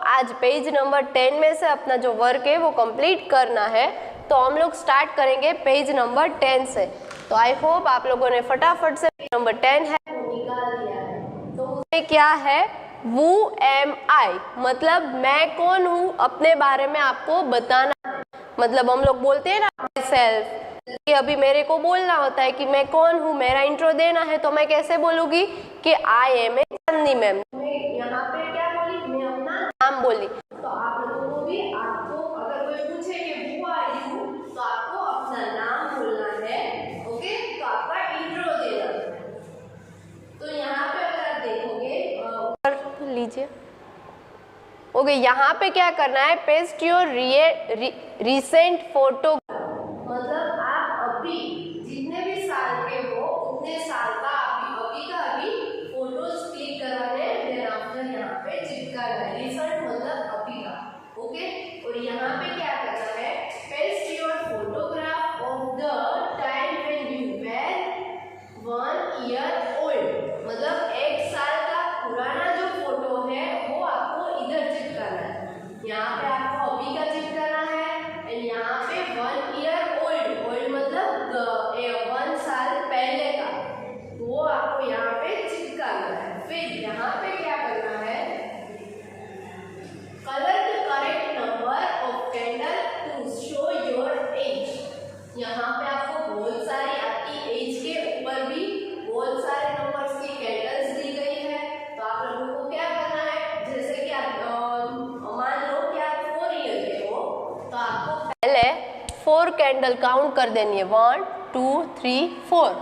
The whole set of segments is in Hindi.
आज पेज नंबर 10 में से अपना जो वर्क है वो कंप्लीट करना है। तो हम लोग स्टार्ट करेंगे पेज नंबर 10 से। तो आई होप आप लोगों ने फटाफट से पेज नंबर 10 है वो निकाल दिया है। तो उसमें क्या है, Who am I, मतलब मैं कौन हूँ, अपने बारे में आपको बताना है। मतलब हम लोग बोलते हैं ना myself, कि अभी मेरे को बोलना होता है कि मैं कौन हूँ, मेरा इंट्रो देना है, तो मैं कैसे बोलूँगी कि I M A Chandni ma'am. यहाँ पे क्या बोली, मैं अपना नाम बोली। तो आप लोगों को भी, आपको अगर कोई पूछे कि हु आर यू, तो आपको अपना नाम बोलना है। ओके, तो आपका इंट्रो देना है। तो यहाँ पे अगर आप देखोगे, ऊपर लीजिए। ओके, यहाँ पे क्या करना है, पेस्ट योर रिसेंट फोटो, मतलब आप अभी जितने भी साल के हो उतने साल का अभी का अभी फोटोज क्लिक करवाने, देन आफ्टर यहाँ पे चिपकाना है। रिसेंट मतलब अभी का। ओके, और यहाँ पे क्या करना है, paste your photograph of the time when you were 1 year old, मतलब 1 साल का पुराना जो फोटो है वो आपको इधर चिपकाना है। यहाँ पे आपको अभी का चिपकाना है, एंड यहाँ पे 1 ईयर ओल्ड मतलब 1 साल पहले का, वो आपको यहाँ पे चिपकाना है। फिर यहाँ पे क्या करना है, colour the correct number of candle to show your age. यहाँ पे आपको बहुत सारी आपकी एज के ऊपर भी बहुत सारे नंबर्स की कैंडल्स दी गई है। तो आप लोगों को क्या करना है, जैसे कि आप मान लो कि आप 4 ईयर के हो, तो आपको पहले 4 कैंडल काउंट कर देनी है। 1 2 3 4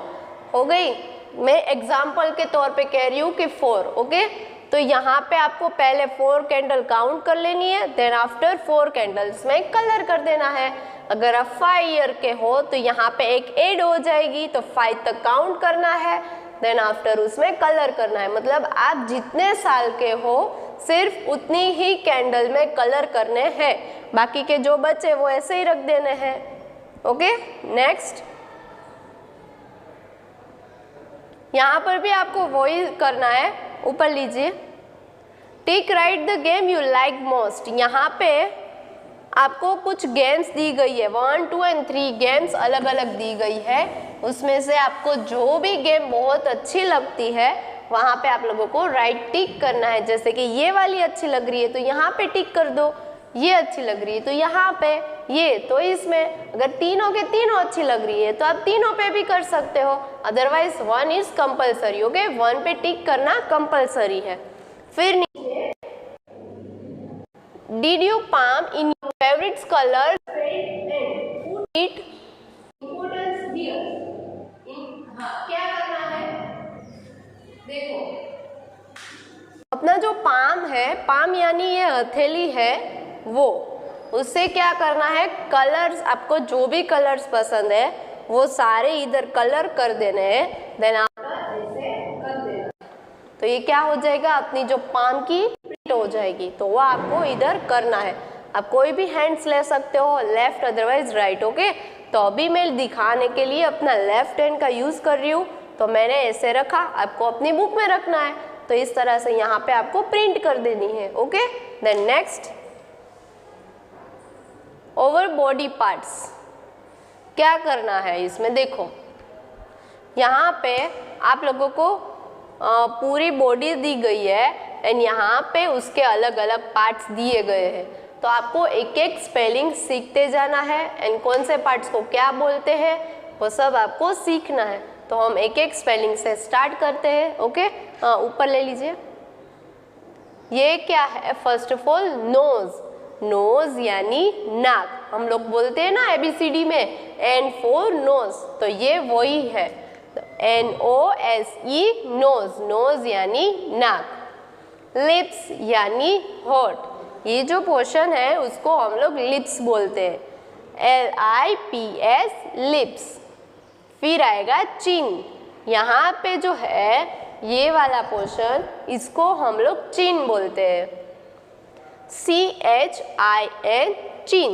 हो गई। मैं एग्जाम्पल के तौर पे कह रही हूँ कि 4। ओके, तो यहाँ पे आपको पहले 4 कैंडल काउंट कर लेनी है, देन आफ्टर 4 कैंडल्स में कलर कर देना है। अगर आप 5 ईयर के हो तो यहाँ पे एक ऐड हो जाएगी, तो 5 तक काउंट करना है, देन आफ्टर उसमें कलर करना है। मतलब आप जितने साल के हो सिर्फ उतनी ही कैंडल में कलर करने हैं, बाकी के जो बचे वो ऐसे ही रख देने हैं। Okay, next. यहाँ पर भी आपको वही करना है, ऊपर लीजिए। टिक right the game you like most. यहाँ पे आपको कुछ गेम्स दी गई है, 1 2 एंड 3 गेम्स अलग अलग दी गई है। उसमें से आपको जो भी गेम बहुत अच्छी लगती है वहाँ पे आप लोगों को राइट टिक करना है। जैसे कि ये वाली अच्छी लग रही है तो यहाँ पे टिक कर दो, ये अच्छी लग रही है तो यहाँ पे, ये तो इसमें। अगर तीनों के तीनों अच्छी लग रही है तो आप तीनों पे भी कर सकते हो, अदरवाइज 1 इज कंपलसरी। ओके, 1 पे टिक करना कंपलसरी है। फिर नीचे, did you palm in your favourite colour it importance here. क्या करना है, देखो अपना जो पाम है, पाम यानी ये हथेली है, वो उससे क्या करना है, कलर्स, आपको जो भी कलर्स पसंद है वो सारे इधर कलर कर देने हैं, देन ऐसे कर देना। तो ये क्या हो जाएगा, अपनी जो पाम की प्रिंट हो जाएगी। तो वो आपको इधर करना है। आप कोई भी हैंड्स ले सकते हो, लेफ्ट अदरवाइज राइट। ओके, तो अभी मैं दिखाने के लिए अपना लेफ्ट हैंड का यूज कर रही हूँ, तो मैंने ऐसे रखा, आपको अपनी बुक में रखना है। तो इस तरह से यहाँ पे आपको प्रिंट कर देनी है। Okay, then next, over body parts. क्या करना है इसमें, देखो यहाँ पे आप लोगों को पूरी बॉडी दी गई है, एंड यहाँ पे उसके अलग अलग पार्ट्स दिए गए हैं। तो आपको एक एक स्पेलिंग सीखते जाना है, एंड कौन से पार्ट्स को क्या बोलते हैं वो सब आपको सीखना है। तो हम एक एक स्पेलिंग से स्टार्ट करते हैं। ओके, ऊपर ले लीजिए। ये क्या है, first of all nose. Nose यानी नाक, हम लोग बोलते हैं ना ABCD में N फॉर नोज, तो ये वही है, NOSE नोज। नोज यानी नाक। लिप्स यानी होठ, ये जो पोर्शन है उसको हम लोग लिप्स बोलते हैं, LIPS लिप्स। फिर आएगा चिन, यहाँ पे जो है ये वाला पोर्शन, इसको हम लोग चिन बोलते हैं, CHIN चिन,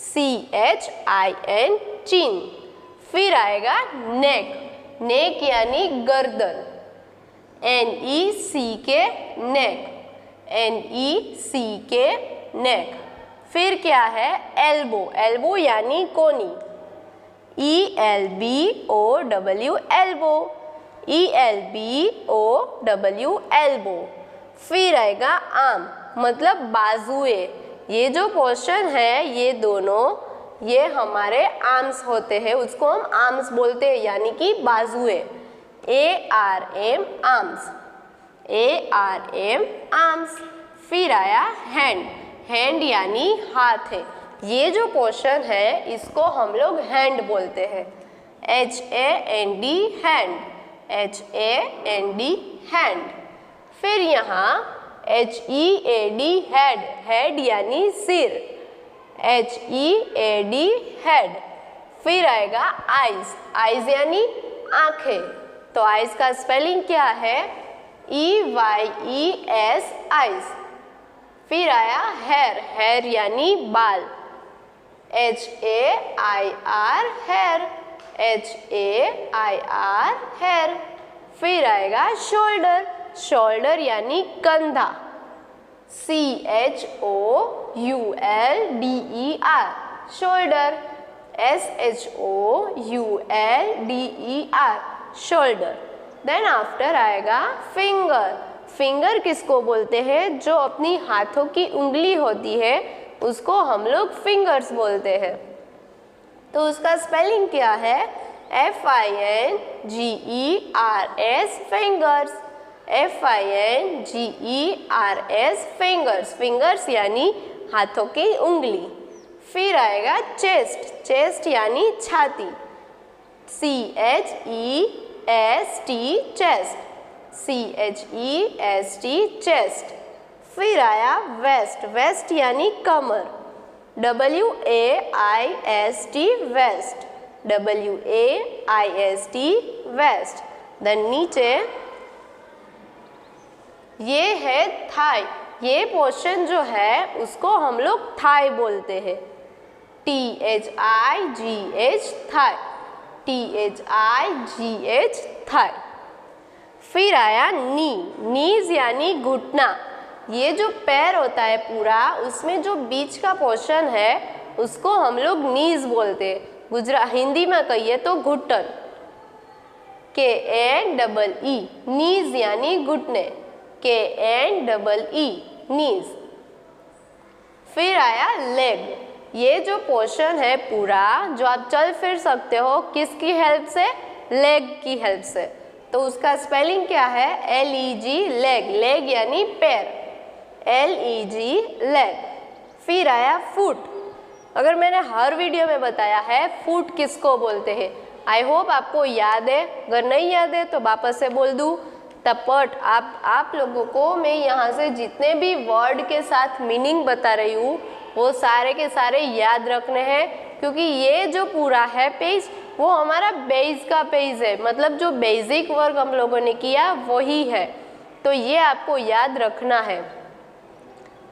CHIN चिन। फिर आएगा नेक, नेक यानी गर्दन, NECK नेक। NECK नेक। फिर क्या है एल्बो, एल्बो यानी कोनी, ELBOW एल्बो, ELBOW एल्बो। फिर आएगा आर्म मतलब बाजुए, ये जो पोर्शन है ये दोनों ये हमारे आर्म्स होते हैं, उसको हम आर्म्स बोलते हैं यानी कि बाजुए, ARM आर्म्स, ARM आर्म्स। फिर आया हैंड, हैंड यानी हाथ है, ये जो पोर्शन है इसको हम लोग हैंड बोलते हैं, HAND हैंड, HAND हैंड। फिर यहाँ HEAD हेड, हेड यानी सिर, HEAD हेड। फिर आएगा आइज, आइज यानी आंखें, तो आइज का स्पेलिंग क्या है EYES आइज। फिर आया हेयर, हेयर यानी बाल, HAIR हेयर, HAIR हेयर। फिर आएगा शोल्डर, शोल्डर यानी कंधा, SHOULDER shoulder, SHOULDER shoulder. Then after आएगा फिंगर, फिंगर किसको बोलते हैं, जो अपनी हाथों की उंगली होती है उसको हम लोग फिंगर्स बोलते हैं। तो उसका स्पेलिंग क्या है FINGERS fingers, FINGERS fingers, fingers यानी हाथों की उंगली। फिर आएगा चेस्ट, चेस्ट यानी छाती, CHEST चेस्ट, CHEST चेस्ट। फिर आया वेस्ट, वेस्ट यानी कमर, WAIST waist, WAIST waist. Then नीचे ये है थाई, ये पोर्शन जो है उसको हम लोग थाई बोलते हैं, THIGH थाई, THIGH थाई। फिर आया नी, नीज यानी घुटना, ये जो पैर होता है पूरा उसमें जो बीच का पोर्शन है उसको हम लोग नीज बोलते हैं, हिंदी में कहिए तो घुटन, KNEE नीज यानी घुटने, KNEE नीज। फिर आया लेग, ये जो पोर्शन है पूरा जो आप चल फिर सकते हो किसकी हेल्प से, लेग की हेल्प से, तो उसका स्पेलिंग क्या है LEG लेग, लेग यानी पैर, LEG लेग। फिर आया फुट, अगर मैंने हर वीडियो में बताया है फुट किसको बोलते हैं, आई होप आपको याद है, अगर नहीं याद है तो वापस से बोल दूँ। तपट आप लोगों को मैं यहाँ से जितने भी वर्ड के साथ मीनिंग बता रही हूँ वो सारे के सारे याद रखने हैं, क्योंकि ये जो पूरा है पेज वो हमारा बेस का पेज है, मतलब जो बेसिक वर्क हम लोगों ने किया वही है, तो ये आपको याद रखना है।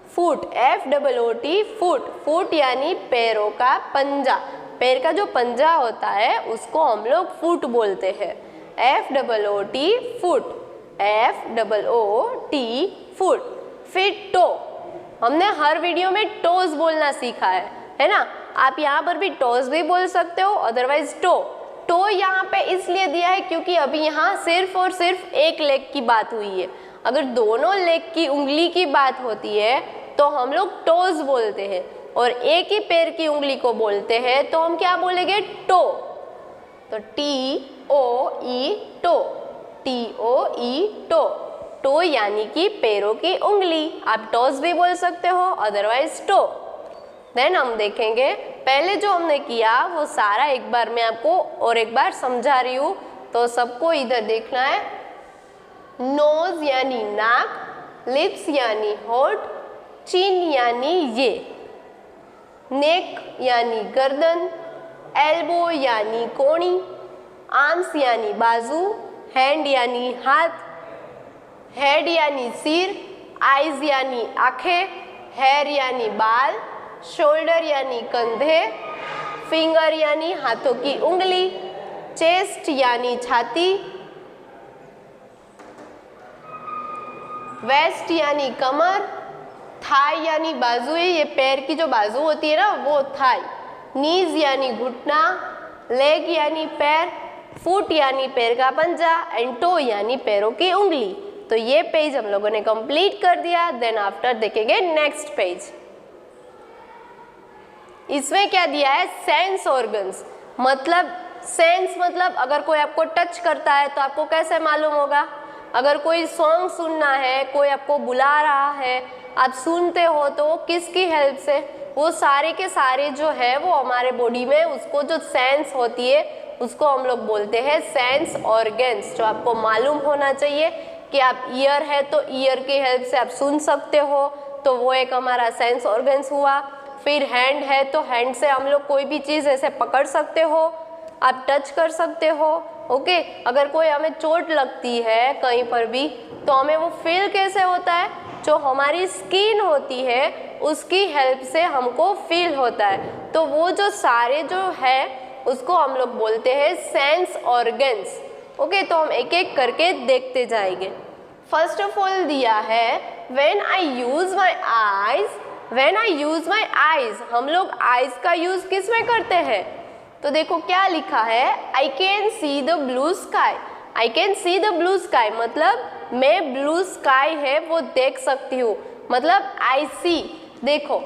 फुट, FOOT फुट, फुट यानी पैरों का पंजा, पैर का जो पंजा होता है उसको हम लोग फुट बोलते हैं, FOOT फुट, FOOT फुट। फिर टो, हमने हर वीडियो में टोज बोलना सीखा है ना, आप यहाँ पर भी टोज भी बोल सकते हो, अदरवाइज टो। टो यहाँ पे इसलिए दिया है क्योंकि अभी यहाँ सिर्फ और सिर्फ एक लेग की बात हुई है, अगर दोनों लेग की उंगली की बात होती है तो हम लोग टोज बोलते हैं, और एक ही पैर की उंगली को बोलते हैं तो हम क्या बोलेंगे, टो। तो TOE toe, TOE toe, toe यानी कि पैरों की उंगली, आप टोज भी बोल सकते हो अदरवाइज टो। देन हम देखेंगे पहले जो हमने किया वो सारा एक बार मैं आपको और एक बार समझा रही हूँ, तो सबको इधर देखना है। नोज यानी नाक, लिप्स यानी होठ, चिन यानी ये, नेक यानी गर्दन, एल्बो यानी कोणी, आर्म्स यानी बाजू, हैंड यानी हाथ, हेड यानी सिर, आइज यानी आंखें, हेयर यानी बाल, शोल्डर यानी कंधे, फिंगर यानी हाथों की उंगली, चेस्ट यानी छाती, वेस्ट यानी कमर, थाई यानी बाजू, ये पैर की जो बाजू होती है ना वो थाई, नीज यानी घुटना, लेग यानी पैर, फुट यानी पैर का पंजा एंड टो यानी पैरों की उंगली। तो ये पेज हम लोगों ने कंप्लीट कर दिया। देन आफ्टर देखेंगे नेक्स्ट पेज। इसमें क्या दिया है, सेंस ऑर्गन्स, मतलब सेंस मतलब अगर कोई आपको टच करता है तो आपको कैसे मालूम होगा, अगर कोई सॉन्ग सुनना है, कोई आपको बुला रहा है, आप सुनते हो तो वो किसकी हेल्प से, वो सारे के सारे जो है वो हमारे बॉडी में उसको जो सेंस होती है उसको हम लोग बोलते हैं सेंस ऑर्गन्स। जो आपको मालूम होना चाहिए कि आप ईयर है तो ईयर की हेल्प से आप सुन सकते हो, तो वो एक हमारा सेंस ऑर्गन्स हुआ। फिर हैंड है तो हैंड से हम लोग कोई भी चीज़ ऐसे पकड़ सकते हो, आप टच कर सकते हो। ओके, अगर कोई हमें चोट लगती है कहीं पर भी तो हमें वो फील कैसे होता है, जो हमारी स्किन होती है उसकी हेल्प से हमको फील होता है। तो वो जो सारे जो है उसको हम लोग बोलते हैं सेंस ऑर्गन्स। ओके, तो हम एक एक करके देखते जाएंगे। फर्स्ट ऑफ ऑल दिया है when I use my eyes, when I use my eyes, हम लोग आईज का यूज किस में करते हैं, तो देखो क्या लिखा है, I can see the blue sky, I can see the blue sky मतलब मैं ब्लू स्काई है वो देख सकती हूँ, मतलब आई सी। देखो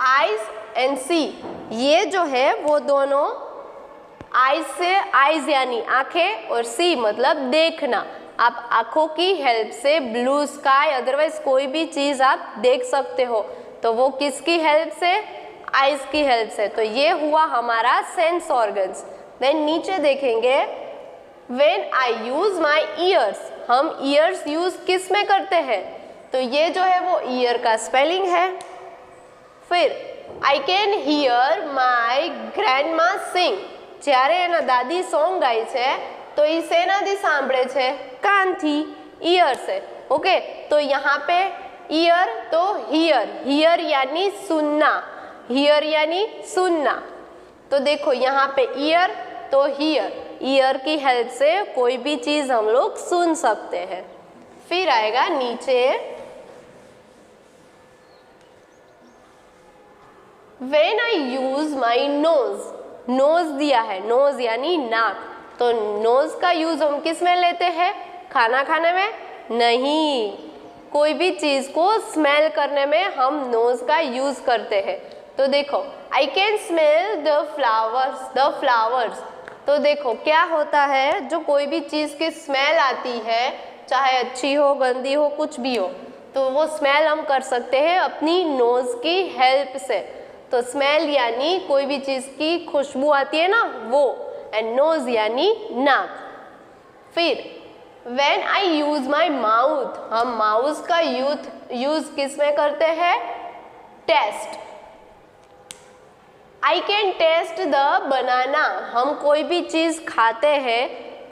आईज एंड सी ये जो है वो दोनों आईज से, आईज यानी आंखें और सी मतलब देखना, आप आंखों की हेल्प से ब्लू स्काई अदरवाइज कोई भी चीज़ आप देख सकते हो। तो वो किसकी हेल्प से, आईज की हेल्प से। तो ये हुआ हमारा सेंस ऑर्गन्स। देन नीचे देखेंगे when I use my years, हम ईयर्स यूज किस में करते हैं, तो ये जो है वो ईयर का स्पेलिंग है। फिर I can hear my grandma sing, જ્યારે એના દાદી સોંગ ગાય છે તો એ શેનાથી સાંભળે છે, કાનથી, ઈયર से। ओके, तो यहाँ पे ईयर तो हियर, हियर यानी सुनना, हियर यानी सुनना। तो देखो यहाँ पे ईयर तो हियर, ईयर की हेल्प से कोई भी चीज़ हम लोग सुन सकते हैं। फिर आएगा नीचे when I use my nose, nose दिया है, नोज यानी नाक, तो नोज का यूज हम किस में लेते हैं, खाना खाने में नहीं, कोई भी चीज़ को स्मेल करने में हम नोज का यूज करते हैं। तो देखो I can smell the flowers, the flowers, तो देखो क्या होता है, जो कोई भी चीज़ की स्मेल आती है चाहे अच्छी हो गंदी हो कुछ भी हो, तो वो स्मेल हम कर सकते हैं अपनी नोज की हेल्प से। तो स्मेल यानी कोई भी चीज़ की खुशबू आती है ना वो, एंड नोज यानी नाक। फिर when I use my mouth, हम माउथ का यूज किस में करते हैं, taste, I can taste the banana, हम कोई भी चीज़ खाते हैं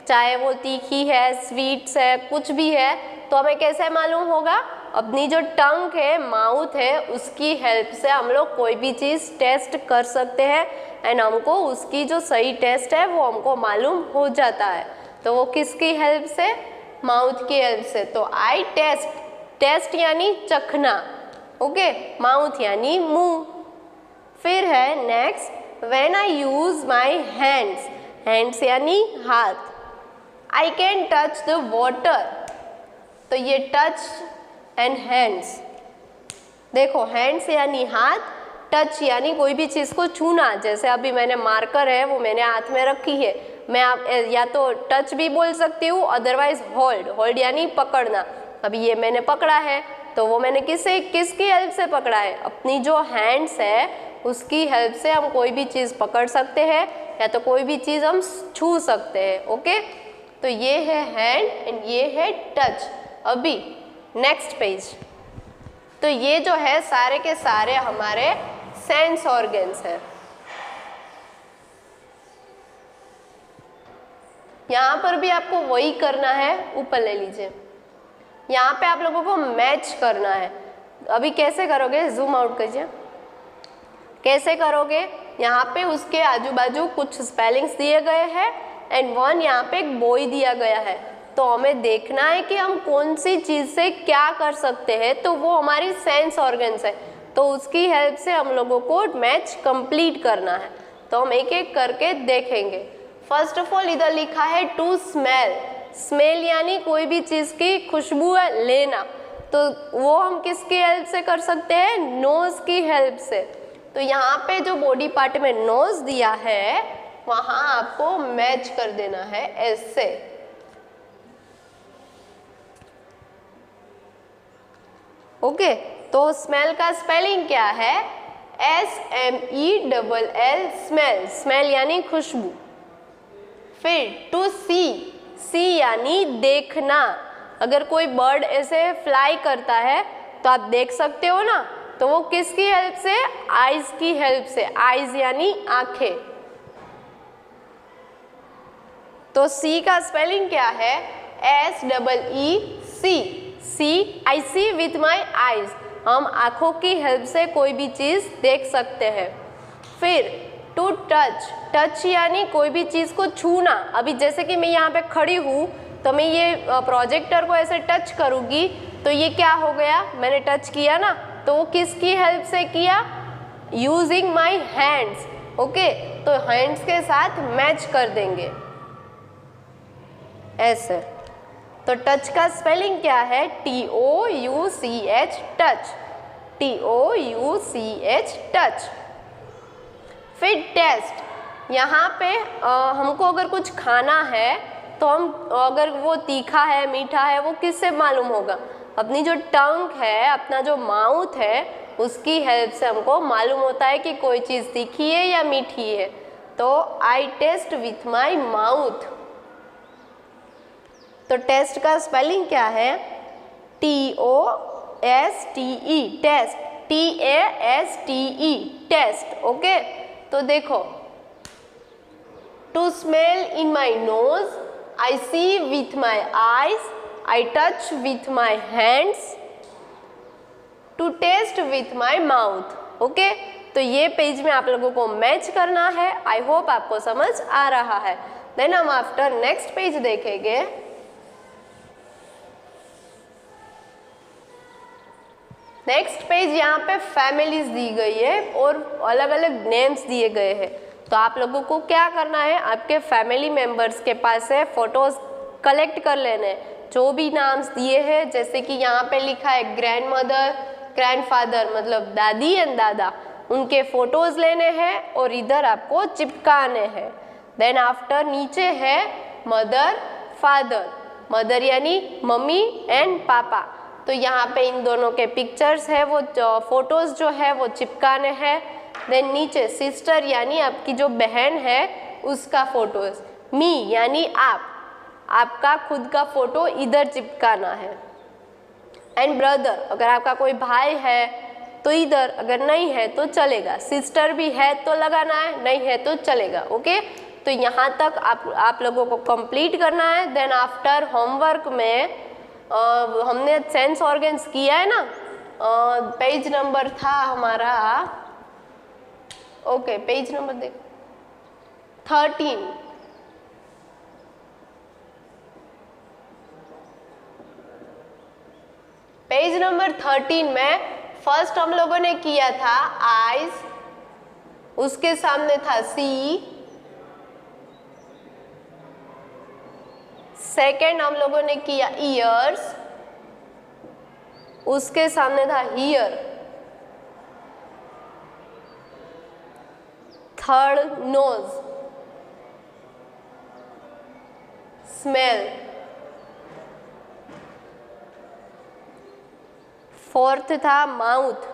चाहे वो तीखी है स्वीट्स है कुछ भी है, तो हमें कैसे मालूम होगा, अपनी जो टंग है माउथ है उसकी हेल्प से हम लोग कोई भी चीज़ टेस्ट कर सकते हैं एंड हमको उसकी जो सही टेस्ट है वो हमको मालूम हो जाता है। तो वो किसकी हेल्प से, माउथ की हेल्प से। तो आई टेस्ट, टेस्ट यानी चखना, ओके, माउथ यानी मुंह। फिर है next when I use my hands, hands यानी हाथ, I can touch the water, तो ये टच एंड हैंड्स, देखो हैंड्स यानी हाथ, टच यानी कोई भी चीज़ को छूना, जैसे अभी मैंने मार्कर है वो मैंने हाथ में रखी है, मैं आप या तो टच भी बोल सकती हूँ अदरवाइज होल्ड, होल्ड यानी पकड़ना। अभी ये मैंने पकड़ा है तो वो मैंने किसकी हेल्प से पकड़ा है, अपनी जो हैंड्स है उसकी हेल्प से हम कोई भी चीज़ पकड़ सकते हैं या तो कोई भी चीज़ हम छू सकते हैं। ओके, तो ये है हैंड एंड ये है टच। अभी नेक्स्ट पेज, तो ये जो है सारे के सारे हमारे सेंस ऑर्गन्स हैं। यहाँ पर भी आपको वही करना है, ऊपर ले लीजिए, यहाँ पे आप लोगों को मैच करना है। अभी कैसे करोगे, जूम आउट कीजिए, कैसे करोगे, यहाँ पे उसके आजू बाजू कुछ स्पेलिंग्स दिए गए हैं एंड वन यहाँ पे एक बॉय दिया गया है, तो हमें देखना है कि हम कौन सी चीज़ से क्या कर सकते हैं, तो वो हमारी सेंस ऑर्गन्स है, तो उसकी हेल्प से हम लोगों को मैच कंप्लीट करना है। तो हम एक एक करके देखेंगे। फर्स्ट ऑफ ऑल इधर लिखा है टू स्मेल। स्मेल यानी कोई भी चीज़ की खुशबू लेना, तो वो हम किसकी हेल्प से कर सकते हैं? नोज की हेल्प से। तो यहाँ पे जो बॉडी पार्ट में नोज दिया है वहाँ आपको मैच कर देना है ऐसे। ओके, तो स्मेल का स्पेलिंग क्या है? SMELL, smell. स्मेल यानी खुशबू। फिर टू सी, सी यानी देखना। अगर कोई बर्ड ऐसे फ्लाई करता है तो आप देख सकते हो ना, तो वो किसकी हेल्प से? आईज की हेल्प से। आईज यानी आंखें। तो सी का स्पेलिंग क्या है? SEEC, see. I see with my eyes. हम आंखों की हेल्प से कोई भी चीज़ देख सकते हैं। फिर टू टच, टच यानी कोई भी चीज़ को छूना। अभी जैसे कि मैं यहाँ पे खड़ी हूँ तो मैं ये प्रोजेक्टर को ऐसे टच करूँगी तो ये क्या हो गया? मैंने टच किया ना, तो वो किसकी हेल्प से किया? Using my hands. ओके, तो हैंड्स के साथ मैच कर देंगे ऐसे। तो टच का स्पेलिंग क्या है? TOUCH, touch. TOUCH, touch. फिर टेस्ट। यहाँ पे हमको अगर कुछ खाना है तो हम अगर वो तीखा है मीठा है वो किससे मालूम होगा? अपनी जो टंग है, अपना जो माउथ है, उसकी हेल्प से हमको मालूम होता है कि कोई चीज़ तीखी है या मीठी है। तो I taste with my mouth. तो टेस्ट का स्पेलिंग क्या है? TOSTE, taste. TASTE, taste. Okay, तो देखो, to smell in my nose, I see with my eyes, I touch with my hands, to taste with my mouth. Okay, तो ये पेज में आप लोगों को मैच करना है। आई होप आपको समझ आ रहा है। देन हम आफ्टर नेक्स्ट पेज देखेंगे। नेक्स्ट पेज यहाँ पे फैमिलीज दी गई है और अलग अलग नेम्स दिए गए हैं। तो आप लोगों को क्या करना है? आपके फैमिली मेंबर्स के पास है फोटोज कलेक्ट कर लेने, जो भी नाम्स दिए हैं। जैसे कि यहाँ पे लिखा है ग्रैंड मदर, ग्रैंडफादर, मतलब दादी एंड दादा, उनके फोटोज लेने हैं और इधर आपको चिपकाने हैं। देन आफ्टर नीचे है मदर, फादर। मदर यानी मम्मी एंड पापा, तो यहाँ पे इन दोनों के पिक्चर्स है, वो फोटोज जो है वो चिपकाने हैं। देन नीचे सिस्टर यानी आपकी जो बहन है उसका फोटोज। मी यानी आप, आपका खुद का फोटो इधर चिपकाना है। एंड ब्रदर, अगर आपका कोई भाई है तो इधर, अगर नहीं है तो चलेगा। सिस्टर भी है तो लगाना है, नहीं है तो चलेगा। ओके, तो यहाँ तक आप लोगों को कंप्लीट करना है। देन आफ्टर होमवर्क में हमने सेंस ऑर्गन्स किया है ना, पेज नंबर था हमारा, ओके पेज नंबर देख 13। पेज नंबर 13 में फर्स्ट हम लोगों ने किया था आईज, उसके सामने था सी। सेकेंड हम लोगों ने किया ईयर्स, उसके सामने था here. Third nose, smell. Fourth था माउथ,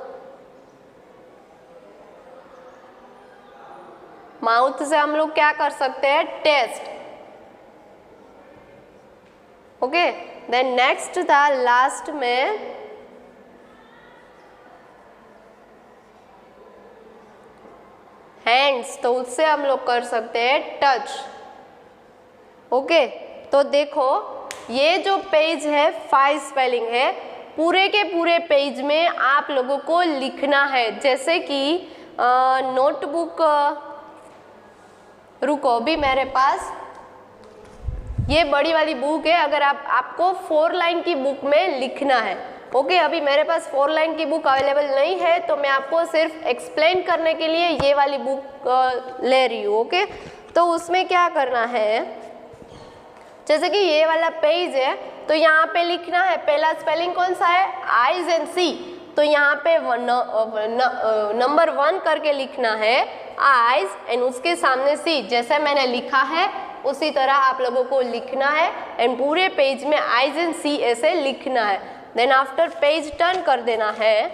माउथ से हम लोग क्या कर सकते हैं? टेस्ट। ओके, देन नेक्स्ट था लास्ट में हैंड्स, तो उससे हम लोग कर सकते हैं टच। ओके, तो देखो ये जो पेज है 5 स्पेलिंग है, पूरे के पूरे पेज में आप लोगों को लिखना है। जैसे कि नोटबुक, रुको अभी मेरे पास ये बड़ी वाली बुक है, अगर आपको 4 लाइन की बुक में लिखना है। ओके, अभी मेरे पास 4 लाइन की बुक अवेलेबल नहीं है, तो मैं आपको सिर्फ एक्सप्लेन करने के लिए ये वाली बुक ले रही हूँ। ओके, तो उसमें क्या करना है, जैसे कि ये वाला पेज है, तो यहाँ पे लिखना है, पहला स्पेलिंग कौन सा है, आईज एंड सी। तो यहाँ पे नंबर 1 करके लिखना है आईज एंड उसके सामने सी। जैसे मैंने लिखा है उसी तरह आप लोगों को लिखना है एंड पूरे पेज में आईज एंड सी ऐसे लिखना है। देन आफ्टर पेज टर्न कर देना है।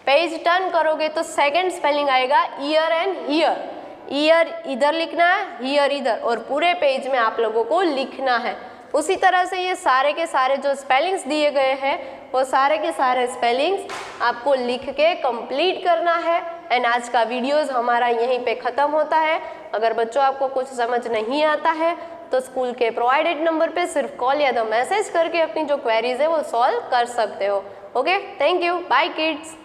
पेज टर्न करोगे तो सेकंड स्पेलिंग आएगा ईयर एंड हियर। ईयर इधर लिखना है, हियर इधर, और पूरे पेज में आप लोगों को लिखना है। उसी तरह से ये सारे के सारे जो स्पेलिंग्स दिए गए हैं वो सारे के सारे स्पेलिंग्स आपको लिख के कंप्लीट करना है। एंड आज का वीडियोस हमारा यहीं पे ख़त्म होता है। अगर बच्चों आपको कुछ समझ नहीं आता है तो स्कूल के प्रोवाइडेड नंबर पे सिर्फ कॉल या तो मैसेज करके अपनी जो क्वेरीज है वो सॉल्व कर सकते हो। Okay, thank you, bye kids.